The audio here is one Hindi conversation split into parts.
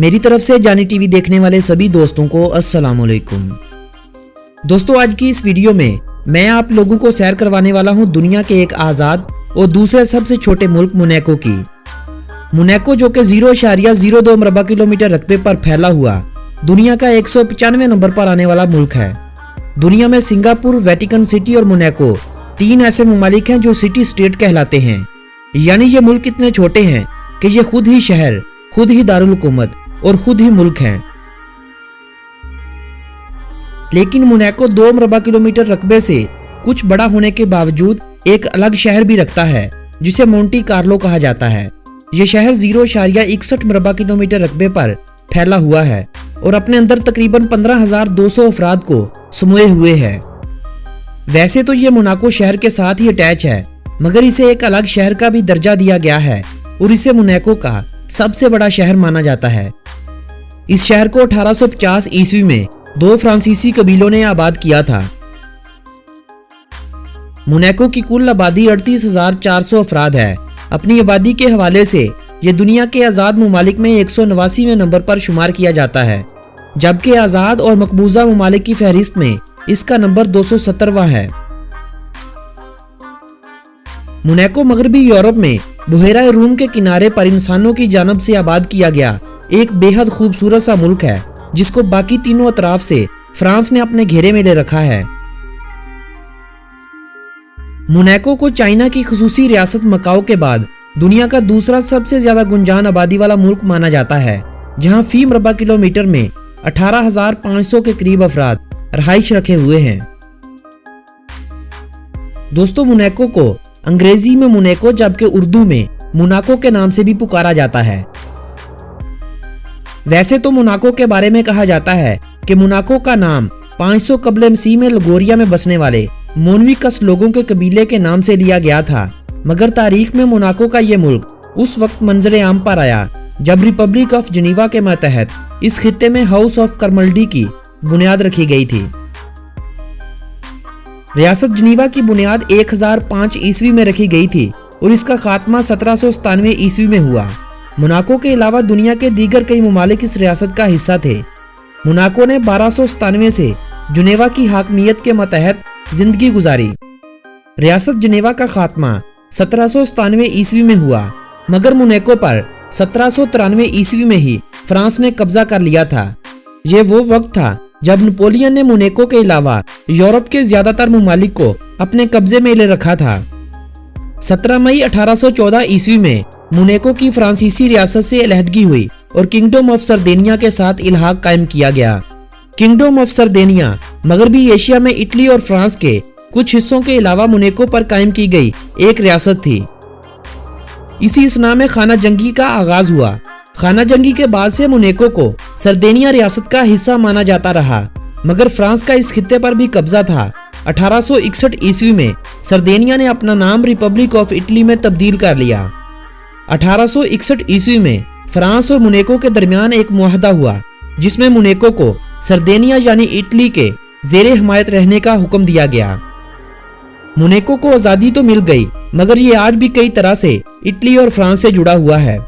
मेरी तरफ से जानी टीवी देखने वाले सभी दोस्तों को अस्सलाम वालेकुम। दोस्तों, आज की इस वीडियो में मैं आप लोगों को सैर करवाने वाला हूं दुनिया के एक आज़ाद और दूसरे सबसे छोटे मुल्क मोनाको की। मोनाको जो कि 0.02 मरबा किलोमीटर रकबे पर फैला हुआ दुनिया का 195 नंबर पर आने वाला मुल्क है। दुनिया में सिंगापुर, वेटिकन सिटी और मोनाको 3 ऐसे ममालिक हैं जो सिटी स्टेट कहलाते हैं। यानी ये मुल्क इतने छोटे हैं कि ये खुद ही शहर, खुद ही दारुल हुकूमत और खुद ही मुल्क हैं। लेकिन मोनाको 2 मरबा किलोमीटर रकबे से कुछ बड़ा होने के बावजूद एक अलग शहर भी रखता है जिसे मोंटी कार्लो कहा जाता है। यह शहर 0.61 मरबा किलोमीटर रकबे पर फैला हुआ है और अपने अंदर तकरीबन 15,200 अफराद को समोए हुए है। वैसे तो ये मोनाको शहर के साथ ही अटैच है, मगर इसे एक अलग शहर का भी दर्जा दिया गया है और इसे मोनाको का सबसे बड़ा शहर माना जाता है। इस शहर को 1850 ईस्वी में 2 फ्रांसीसी कबीलों ने आबाद किया था। मोनाको की कुल आबादी 38,400 अफराद है। अपनी आबादी के हवाले से ये दुनिया के आज़ाद ममालिक में 189वें नंबर पर शुमार किया जाता है, जबकि आज़ाद और मकबूजा ममालिक की फहरिस्त में इसका नंबर 270वां है। मोनाको मगरबी यूरोप में बुहेरा रूम के किनारे पर इंसानों की जानब से आबाद किया गया एक बेहद खूबसूरत सा मुल्क है, जिसको बाकी तीनों अतराफ से फ्रांस ने अपने घेरे में ले रखा है। मोनाको को चाइना की खुसूसी रियासत मकाओ के बाद दुनिया का दूसरा सबसे ज्यादा गुंजान आबादी वाला मुल्क माना जाता है, जहां फी मरबा किलोमीटर में 18,500 के करीब अफराद रहाइश रखे हुए हैं। दोस्तों, मोनाको को अंग्रेजी में मोनाको जबकि उर्दू में मोनाको के नाम से भी पुकारा जाता है। वैसे तो मोनाको के बारे में कहा जाता है कि मोनाको का नाम 500 कबल मसीह में लगोरिया में बसने वाले मोनविकस लोगों के कबीले के नाम से लिया गया था, मगर तारीख में मोनाको का यह मुल्क उस वक्त मंजरे आम पर आया जब रिपब्लिक ऑफ जिनीवा के मतहत इस खित्ते में हाउस ऑफ कर्मल्डी की बुनियाद रखी गई थी। रियासत जिनीवा की बुनियाद 1005 ईस्वी में रखी गई थी और इसका खात्मा 1797 ईस्वी में हुआ। मोनाको के अलावा दुनिया के दीगर कई ममालिक इस रियासत का हिस्सा थे। मोनाको ने 1297 से जिनेवा की हाकमियत के मतहत जिंदगी गुजारी। रियासत जिनेवा का खात्मा 1797 ईस्वी में हुआ, मगर मोनाको पर 1793 ईस्वी में ही फ्रांस ने कब्जा कर लिया था। ये वो वक्त था जब नेपोलियन ने मोनाको के अलावा यूरोप के ज्यादातर ममालिक को अपने कब्जे में ले रखा था। 17 मई 1814 ईस्वी में मोनाको की फ्रांसीसी रियासत से अलहदगी हुई और किंगडम ऑफ सरदेनिया के साथ इल्हाक कायम किया गया। किंगडम ऑफ सरदेनिया मगरबी एशिया में इटली और फ्रांस के कुछ हिस्सों के अलावा मोनाको पर कायम की गई एक रियासत थी। इसी इसना में खाना जंगी का आगाज हुआ। खाना जंगी के बाद से मोनाको को सरदेनिया रियासत का हिस्सा माना जाता रहा, मगर फ्रांस का इस खित्ते पर भी कब्जा था। 1861 ईस्वी में सरदेनिया ने अपना नाम रिपब्लिक ऑफ इटली में तब्दील कर लिया। 1861 ईस्वी में फ्रांस और मोनाको के दरमियान एक मुआहदा हुआ, जिसमें मोनाको को सरदेनिया यानी इटली के जेरे हमायत रहने का हुक्म दिया गया। मोनाको को आज़ादी तो मिल गई, मगर ये आज भी कई तरह से इटली और फ्रांस से जुड़ा हुआ है।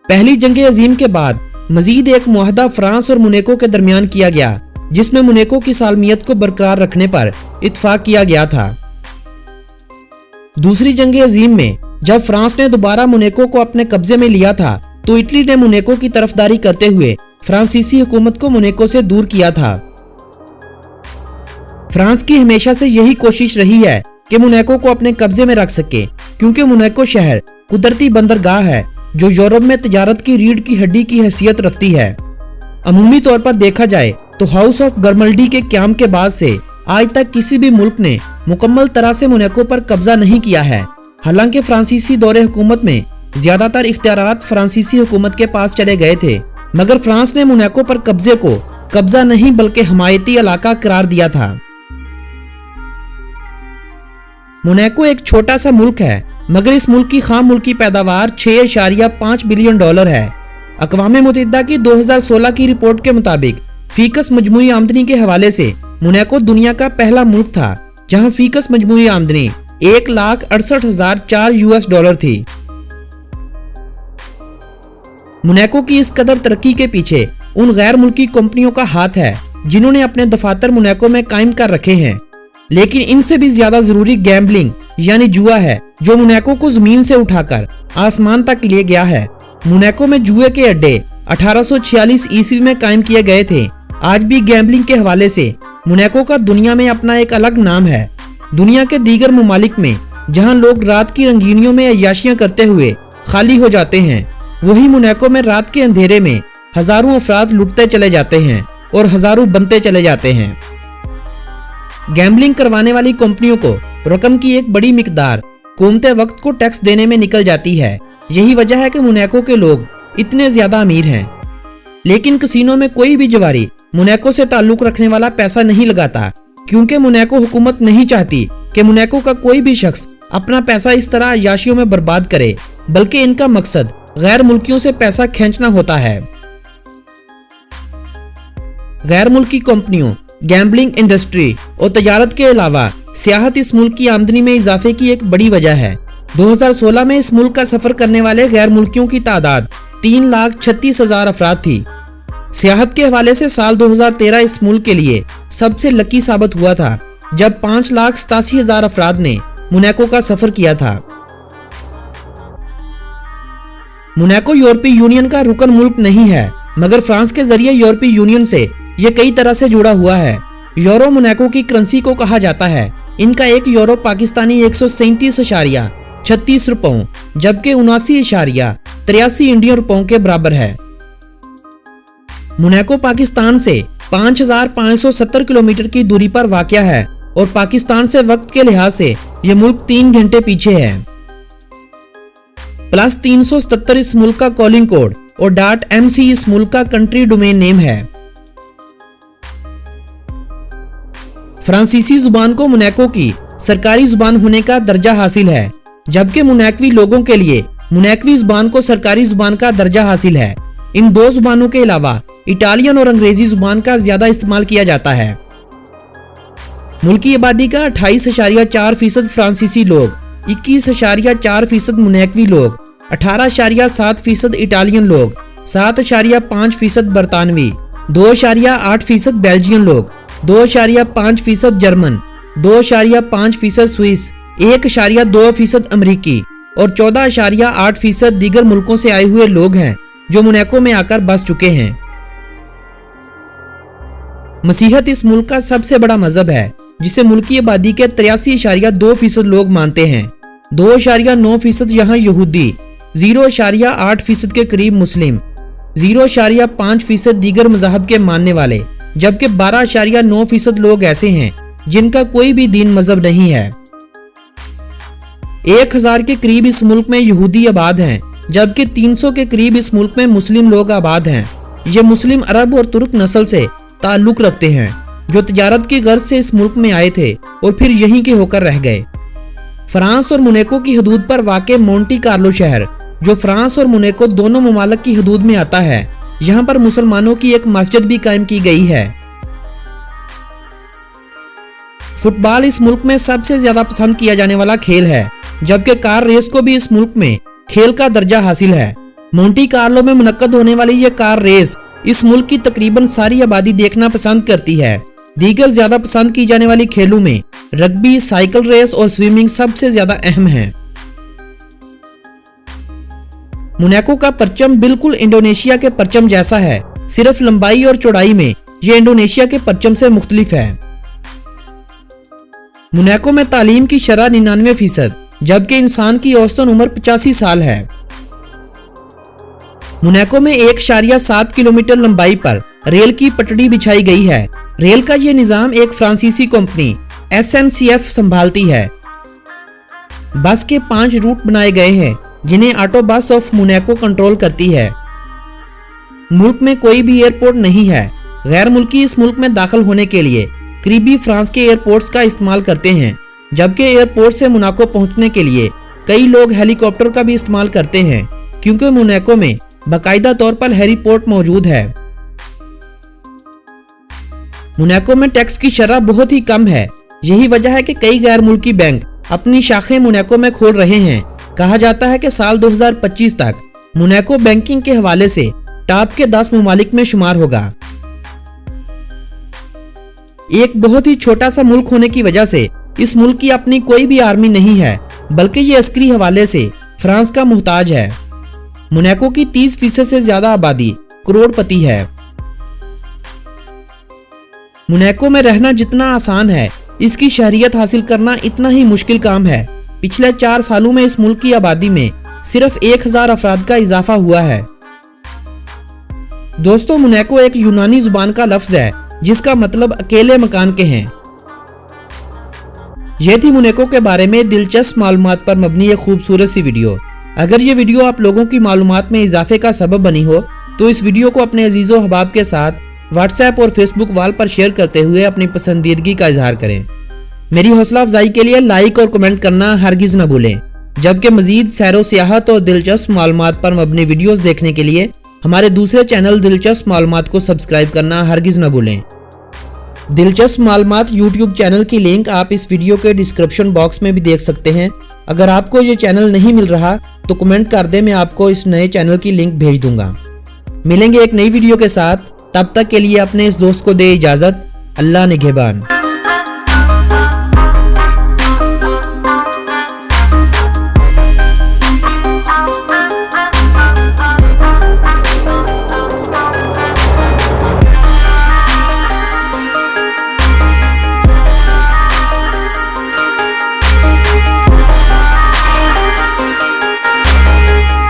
पहली जंग अजीम के बाद मजीद एक मुआहदा फ्रांस और मोनाको के दरमियान किया गया, जिसमें मोनाको की सालमियत को बरकरार रखने पर इत्फाक किया गया था। दूसरी जंग अजीम में जब फ्रांस ने दोबारा मोनाको को अपने कब्जे में लिया था, तो इटली ने मोनाको की तरफदारी करते हुए फ्रांसीसी हुकूमत को मोनाको से दूर किया था। फ्रांस की हमेशा से यही कोशिश रही है कि मोनाको को अपने कब्जे में रख सके, क्योंकि मोनाको शहर कुदरती बंदरगाह है जो यूरोप में तिजारत की रीढ़ की हड्डी की हैसियत रखती है। अमूमी तौर पर देखा जाए तो हाउस ऑफ कर्मल्डी के क़याम के बाद से आज तक किसी भी मुल्क ने मुकम्मल तरह से मोनाको पर कब्जा नहीं किया है। हालांकि फ्रांसीसी दौरे हुकूमत में ज्यादातर इख्तियारात फ्रांसीसी हुकूमत के पास चले गए थे, मगर फ्रांस ने मोनाको पर कब्जे को कब्जा नहीं बल्कि हमायती इलाका करार दिया था। मोनाको एक छोटा सा मुल्क है, मगर इस मुल्क की खाम मुल्की पैदावार 6.5 बिलियन डॉलर है। अक़वाम मुत्तहिदा की 2016 की रिपोर्ट के मुताबिक फीकस मजमूई आमदनी के हवाले से मोनाको दुनिया का पहला मुल्क था जहां फीकस मजमूई आमदनी 1,68,004 US डॉलर थी। मोनाको की इस कदर तरक्की के पीछे उन गैर मुल्की कंपनियों का हाथ है जिन्होंने अपने दफातर मोनाको में कायम कर रखे हैं। लेकिन इनसे भी ज्यादा जरूरी गैम्बलिंग यानी जुआ है, जो मोनाको को जमीन से उठाकर आसमान तक ले गया है। मोनाको में जुए के अड्डे 1846 ईस्वी में कायम किए गए थे। आज भी गैम्बलिंग के हवाले से मोनाको का दुनिया में अपना एक अलग नाम है। दुनिया के दीगर ममालिक में जहां लोग रात की रंगीनियों में अय्याशियां करते हुए खाली हो जाते हैं, वही मोनाको में रात के अंधेरे में हजारों अफराद लुटते चले जाते हैं और हजारों बनते चले जाते हैं। गैम्बलिंग करवाने वाली कंपनियों को रकम की एक बड़ी मिकदार क़ीमते वक्त को टैक्स देने में निकल जाती है। यही वजह है कि मोनाको के लोग इतने ज्यादा अमीर हैं। लेकिन कसीनो में कोई भी जवारी मोनाको से ताल्लुक रखने वाला पैसा नहीं लगाता, क्योंकि मोनाको हुकूमत नहीं चाहती कि मोनाको का कोई भी शख्स अपना पैसा इस तरह अय्याशियों में बर्बाद करे, बल्कि इनका मकसद गैर मुल्कियों से पैसा खींचना होता है। गैर मुल्की कंपनियों, गैम्बलिंग इंडस्ट्री और तजारत के अलावा सियाहत इस मुल्क की आमदनी में इजाफे की एक बड़ी वजह है। 2016 में इस मुल्क का सफर करने वाले गैर मुल्कियों की तादाद 3,36,000 अफराद थी। सियाहत के हवाले से साल 2013 इस मुल्क के लिए सबसे लकी साबित हुआ था, जब 5,87,000 अफराद ने मोनाको का सफर किया था। मोनाको यूरोपीय यूनियन का रुकन मुल्क नहीं है, मगर फ्रांस के जरिए यूरोपीय यूनियन से ये कई तरह से जुड़ा हुआ है। यूरो मोनाको की करेंसी को कहा जाता है। इनका एक यूरो पाकिस्तानी 137.36 रुपयों जबकि 79.83 इंडियन रुपयों के बराबर है। मोनाको पाकिस्तान से 5,570 किलोमीटर की दूरी पर वाक़या है और पाकिस्तान से वक्त के लिहाज से ये मुल्क 3 घंटे पीछे है। +377 इस मुल्क का कॉलिंग कोड और .mc इस मुल्क का कंट्री डोमेन नेम है। फ्रांसीसी जुबान को मोनाको की सरकारी जुबान होने का दर्जा हासिल है, जबकि मोनाकवी लोगों के लिए मोनाकवी जुबान को सरकारी जुबान का दर्जा हासिल है। इन दो जुबानों के अलावा इटालियन और अंग्रेजी जुबान का ज्यादा इस्तेमाल किया जाता है। मुल्क की आबादी का 28.4% फ्रांसीसी लोग, 21.4% मोनाकवी लोग, 18.7% इटालियन लोग, 7.5% बरतानवी, 2.8% बेल्जियन लोग, 2.5% जर्मन, 2.5% स्विस, 1.2% अमरीकी और 14.8% दीगर मुल्कों से आए हुए लोग हैं जो मोनाको में आकर बस चुके हैं। मसीहत इस मुल्क का सबसे बड़ा मजहब है, जिसे मुल्क की आबादी के 83.2% लोग मानते हैं। 2.9% यहाँ यहूदी, 0.8% के करीब मुस्लिम, 0.5% दीगर मजहब के मानने वाले, जबकि 12.9% लोग ऐसे हैं जिनका कोई भी दीन मजहब नहीं है। 1,000 के करीब इस मुल्क में यहूदी आबाद हैं, जबकि 300 के करीब इस मुल्क में मुस्लिम लोग आबाद हैं। ये मुस्लिम अरब और तुर्क नस्ल से ताल्लुक रखते हैं, जो तिजारत की गर्ज से इस मुल्क में आए थे और फिर यहीं के होकर रह गए। फ्रांस और मोनाको की हदूद पर वाक़े मोंटी कार्लो शहर, जो फ्रांस और मोनाको दोनों ममालिक की हदूद में आता है, यहाँ पर मुसलमानों की एक मस्जिद भी कायम की गई है। फुटबॉल इस मुल्क में सबसे ज्यादा पसंद किया जाने वाला खेल है, जबकि कार रेस को भी इस मुल्क में खेल का दर्जा हासिल है। मोंटी कार्लो में मुनक्कद होने वाली ये कार रेस इस मुल्क की तकरीबन सारी आबादी देखना पसंद करती है। दीगर ज्यादा पसंद की जाने वाली खेलों में रग्बी, साइकिल रेस और स्विमिंग सबसे ज्यादा अहम है। मोनाको का परचम बिल्कुल इंडोनेशिया के परचम जैसा है, सिर्फ लंबाई और चौड़ाई में ये इंडोनेशिया के परचम से मुख्तलिफ है। मोनाको में तालीम की शरह 99%, जबकि इंसान की औसतन उम्र 85 साल है। मोनाको में 1.7 किलोमीटर लंबाई पर रेल की पटड़ी बिछाई गई है। रेल का यह निजाम एक फ्रांसीसी कंपनी SNCF संभालती है। बस के 5 रूट बनाए गए हैं, जिन्हें auto bus of Monaco control करती है। मुल्क में कोई भी एयरपोर्ट नहीं है। गैर मुल्की इस मुल्क में दाखिल होने के लिए करीबी फ्रांस के एयरपोर्ट्स का इस्तेमाल करते हैं, जबकि एयरपोर्ट से मोनाको पहुंचने के लिए कई लोग हेलीकॉप्टर का भी इस्तेमाल करते हैं, क्योंकि मोनाको में बाकायदा तौर पर हेलीपोर्ट मौजूद है। मोनाको में टैक्स की शरह बहुत ही कम है। यही वजह है कि कई गैर मुल्की बैंक अपनी शाखें मोनाको में खोल रहे हैं। कहा जाता है कि साल 2025 तक मोनाको बैंकिंग के हवाले से टॉप के 10 ममालिक में शुमार होगा। एक बहुत ही छोटा सा मुल्क होने की वजह से इस मुल्क की अपनी कोई भी आर्मी नहीं है, बल्कि ये अस्करी हवाले से फ्रांस का मुहताज है। मोनाको की 30% से ज्यादा आबादी करोड़पति है। मोनाको में रहना जितना आसान है, इसकी शहरियत हासिल करना इतना ही मुश्किल काम है। पिछले 4 सालों में इस मुल्क की आबादी में सिर्फ 1000 अफराद का इजाफा हुआ है। दोस्तों, मोनाको एक यूनानी जुबान का लफ्ज है जिसका मतलब अकेले मकान के हैं। यह थी मोनाको के बारे में दिलचस्प मालूमात पर मबनी एक खूबसूरत सी वीडियो। अगर ये वीडियो आप लोगों की मालूमात में इजाफे का सबब बनी हो तो इस वीडियो को अपने अजीजों हबाब के साथ व्हाट्सएप और फेसबुक वाल पर शेयर करते हुए अपनी पसंदीदगी का इजहार करें। मेरी हौसला अफजाई के लिए लाइक और कमेंट करना हरगिज न भूलें, जबकि मजीद सैरो सियाहत और दिलचस्प मालूमात पर मबनी वीडियोस देखने के लिए हमारे दूसरे चैनल दिलचस्प मालूमात को सब्सक्राइब करना हरगिज न भूलें। दिलचस्प मालूमात यूट्यूब चैनल की लिंक आप इस वीडियो के डिस्क्रिप्शन बॉक्स में भी देख सकते हैं। अगर आपको ये चैनल नहीं मिल रहा तो कमेंट कर दें, मैं आपको इस नए चैनल की लिंक भेज दूंगा। मिलेंगे एक नई वीडियो के साथ, तब तक के लिए अपने इस दोस्त को दे इजाजत। अल्लाह निगहबान।